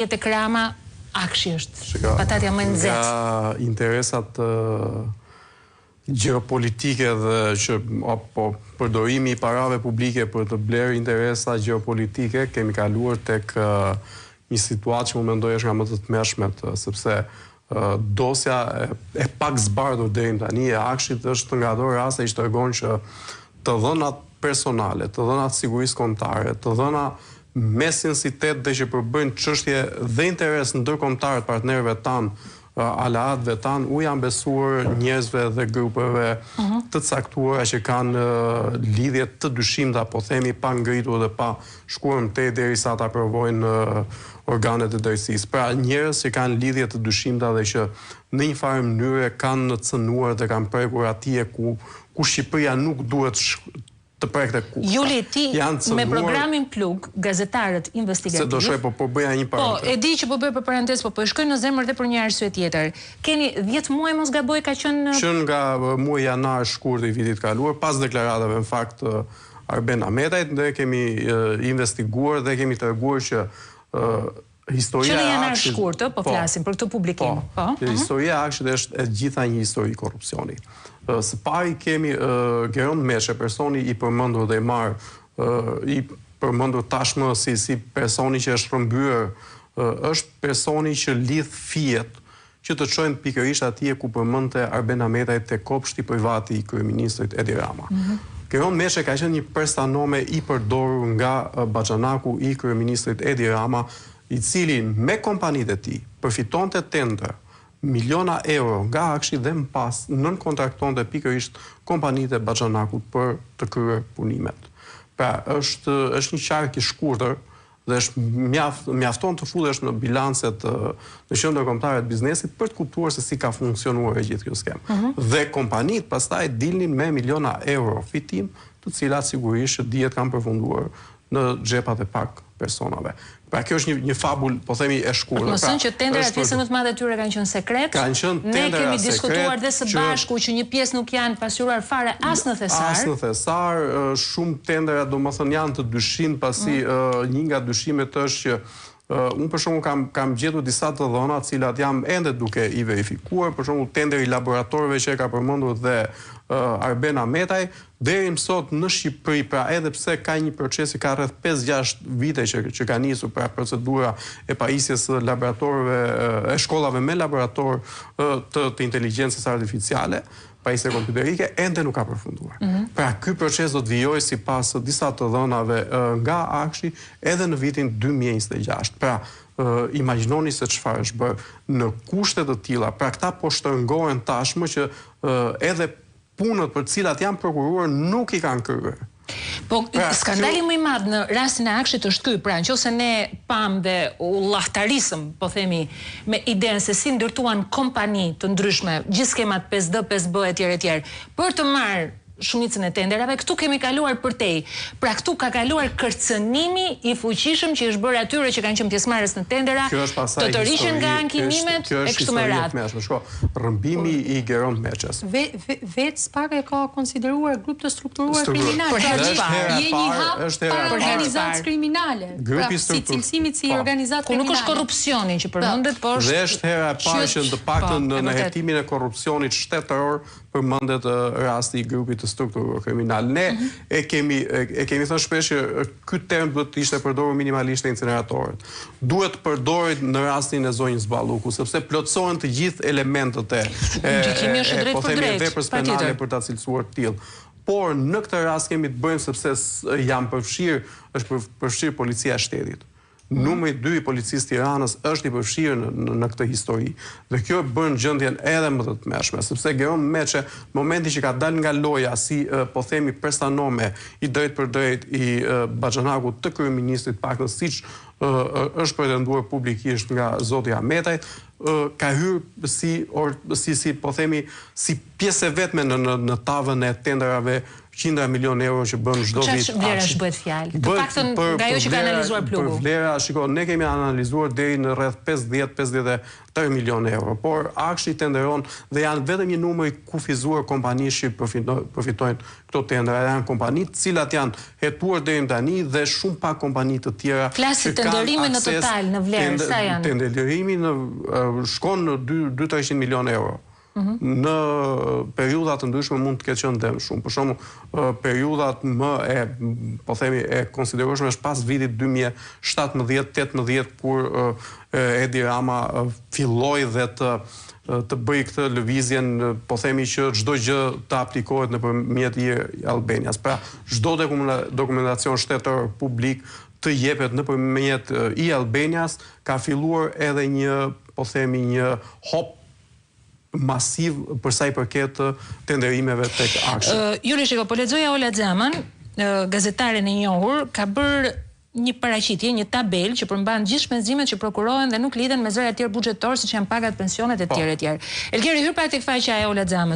Jetë Krama, akshi është patatja më nxehtë. Nga interesat gjeopolitike dhe që përdorimi i parave publike për të blerë interesa gjeopolitike, kemi kaluar tek një situatë që më mendoj është nga më të tmerrshmet, sepse dosja e pak zbardhur deri tani e akshit është nga ato raste që tregon që të dhënat personale, të dhënat sigurisë kombëtare, të dhëna me sinqeritet dhe që përbëjnë çështje dhe interes ndërkombëtar të partnerëve tanë, aleatëve tanë, u janë besuar njerëzve dhe grupeve të caktuara që kanë lidhje të dyshimta, po themi pa ngritur dhe pa shkuar më tej derisa ta aprovojnë organet e drejtësisë. Pra njerëz që kanë lidhje të dyshimta dhe që në një farë mënyrë kanë cënuar dhe kanë prekur atje ku Shqipëria nuk duhet të prekte kushte. Juli, ti me programin Plug, gazetarët investigativ... Se do shoj, po bëja një parantez. Po, e di që po bëj për parantez, po shkoj në zemër dhe për një arsye tjetër. Keni 10 muaj mos gaboj ka qenë... Qënë nga muaj janar shkurt i vitit kaluar, pas deklaratave në fakt Arben Ahmetajt, dhe kemi investiguar dhe kemi treguar që historia e akshit... Qënë janar shkurt, po flasim për këtë publikim. Historia e akshit është e gjitha një histori korrupsioni. Së pari kemi Geron Meshe, personi i përmendur dhe i përmendur tashmë si personi që është rrëmbyer, është personi që lidh fijet që të çojnë pikërisht atje ku përmendte Arben Ahmetaj te kopshti privati i kryeministrit Edi Rama. Geron Meshe ka qenë një prestanome i përdorur nga baxhanaku i kryeministrit Edi Rama, i cili me kompanitë e tij përfitonte tender miliona euro nga akshi dhe më pas nënkontraktonte pikërisht kompanitë e baxhanakut për të kryer punimet. Pra, është një qark i shkurtër dhe është mjafton të fullesh në bilancet në qendër kombëtare të biznesit për të kuptuar se si ka funksionuar e gjithë kjo skemë. Dhe kompanitë pastaj dilnin me miliona euro fitim, të cilat sigurisht dihet kanë përfunduar në xhepat e pak personave. Pra kjo është një fabul, po themi, e shkurtër. Por mëson që tenderat pjesën më të madhe tyre kanë qenë sekret. Ne kemi diskutuar dhe së bashku që një pjesë nuk janë pasuruar fare as në thesar. As në thesar, shumë tendera domethënë janë të dyshimt, pasi një nga dyshimet është që unë për shembull kam gjetur disa të dhëna, të cilat jam ende duke i verifikuar, për shembull tenderi i laboratorëve që e ka përmendur dhe Arben Ahmetaj, deri më sot në Shqipëri, pra edhe pse ka një proces që ka rreth 5-6 vite që ka nisur pra procedura e pajisjes së laboratorëve, e shkollave me laborator të inteligjencës artificiale, pajisje kompjuterike, ende nuk ka përfunduar. Pra ky proces do të vijojë sipas disa të dhënave nga akshi edhe në vitin 2026. Pra imagjinoni se çfarë është bërë në kushte të tilla. Pra këta po shtrëngohen tashmë që edhe punët për cilat janë prokuruar nuk i kanë kryer. Po, skandali më i madh në rastin e akshit është ky, pra nëse ne pam dhe u llahtarisëm, po themi, me idenë se si ndërtuan kompani të ndryshme, gjithë skemat 5D, 5B etj. Për të marrë shumicën e tenderave, këtu kemi kaluar përtej. Pra këtu ka kaluar kërcënimi i fuqishëm që është bërë atyre që kanë qenë pjesëmarrës në tendera, të të rishën nga ankimimet e kështu me radhë. Rrëmbimi i Geron Meshes. Vetë SPAK e ka konsideruar grup të strukturuar kriminal. Je një hap për organizatë kriminale. Si cilësimit si organizatë kriminale. Ku nuk është korrupsioni që përmendet, por dhe është hera e parë që të paktën në hetimin e korrupsionit shtetëror përmendet rasti i grupit të strukturuar kriminal. Ne e kemi thënë shpesh që ky term duhet të ishte përdorur minimalisht te incineratorët. Duhet të përdoret në rastin e zonjës Balluku, sepse plotësohen të gjithë elementët e veprës penale për ta cilësuar të tillë. Por në këtë rast kemi të bëjmë sepse është përfshirë policia e shtetit. Numri 2 i policisë Tiranës është i përfshirë në këtë histori. Dhe kjo bën gjendjen edhe më të tmerrshme, sepse Geron Meshe, momenti që ka dalë nga loja si po themi prestanome i drejt për drejt i baxhanakut të kryeministrit, paktën siç është pretenduar publikisht nga zoti Ahmetaj, ka hyrë si po themi si pjesë vetme në tavën e tenderave qindra milion euro që bën çdo vit. Çfarë vlerash bëhet fjalë? Të paktën nga ajo që ka analizuar plugu. Për vlera, shiko, ne kemi analizuar deri në rreth 50-53 milion euro, por akshi tenderon dhe janë vetëm një numër i kufizuar kompanish që përfitojnë këto tendera, janë kompani të cilat janë hetuar deri tani dhe shumë pak kompani të tjera. Flasit tenderimi në total në vlerë, sa janë? Tenderimi shkon në 200-300 milion euro. Në periudat të ndryshme mund të ketë qenë dhe shumë. Për shembull, periudat më e konsiderueshme është pas vitit 2017-18 kur Edi Rama filloi dhe të bëj këtë lëvizjen, po themi që çdo gjë të aplikohet nëpërmjet i Albanias. Pra, çdo dokumentacion shtetëror publik të jepet nëpërmjet i Albanias, ka filluar edhe një, po themi, një hop masiv për sa i përket tenderimeve tek akshi. Juri, shiko, po lexoja Ola Xhaman, gazetaren e njohur, ka bërë një paraqitje, një tabel që përmban gjithë shpenzimet që prokurohen dhe nuk lidhen me zëra të tjerë buxhetor, siç janë pagat, pensionet e tjerë e tjerë. Elgeri, hyr pak tek faqja e Ola Xhamës.